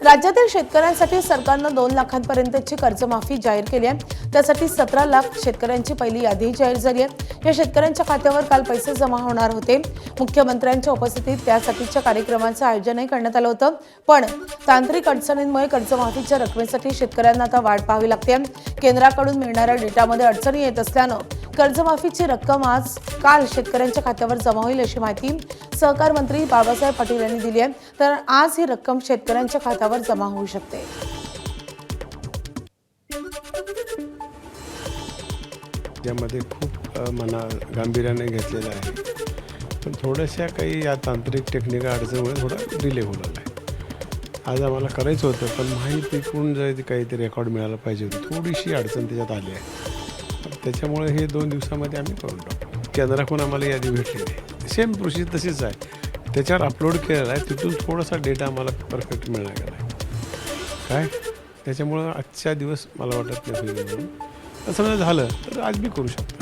राज्यातील शेतकऱ्यांसाठी सरकारनं 2 लाखांपर्यंतची कर्जमाफी जाहीर केली आहे। त्यासाठी 17 लाख शेतकऱ्यांची पहिली यादी जाहीर झाली आहे। या शेतकऱ्यांच्या खात्यावर काल पैसे जमा होणार होते। मुख्यमंत्र्यांच्या उपस्थितीत त्यासाठीच्या कार्यक्रमाचं आयोजनही करण्यात आलं होतं, पण तांत्रिक अडचणींमुळे कर्जमाफीच्या रकमेसाठी शेतकऱ्यांना आता वाट पाहावी लागते। केंद्राकडून मिळणाऱ्या डेटामध्ये अडचणी येत असल्यानं कर्जमाफीची रक्कम काल शेतकऱ्यांच्या खात्यावर जमा होईल अशी माहिती सहकार मंत्री बाबासाहेब पाटील यांनी दिली आहे। तर आज ही रक्कम शेतकऱ्यांच्या खात्यावर जमा होऊ शकते। यामध्ये खूप गांभीर्याने घेतलेलं आहे, पण थोड्याशा काही या तांत्रिक टेक्निकल अडचणीमुळे थोडा डिले होऊ लागला आहे। आज आम्हाला करायचं होतं, पण माहितीकडून जर काहीतरी रेकॉर्ड मिळालं पाहिजे होतं, थोडीशी अडचण त्याच्यात आली आहे। त्याच्यामुळे हे 2 दिवसामध्ये आम्ही करून टाकू। केंद्राकडून आम्हाला यादी भेटलेली आहे, सेम प्रोसेस तशीच आहे, त्याच्यावर अपलोड केलेला आहे। तिथून थोडासा डेटा आम्हाला परफेक्ट मिळाला गेला आहे काय, त्याच्यामुळं आजच्या दिवस मला वाटत नाही होईल म्हणून। असं झालं तर आज मी करू शकतो।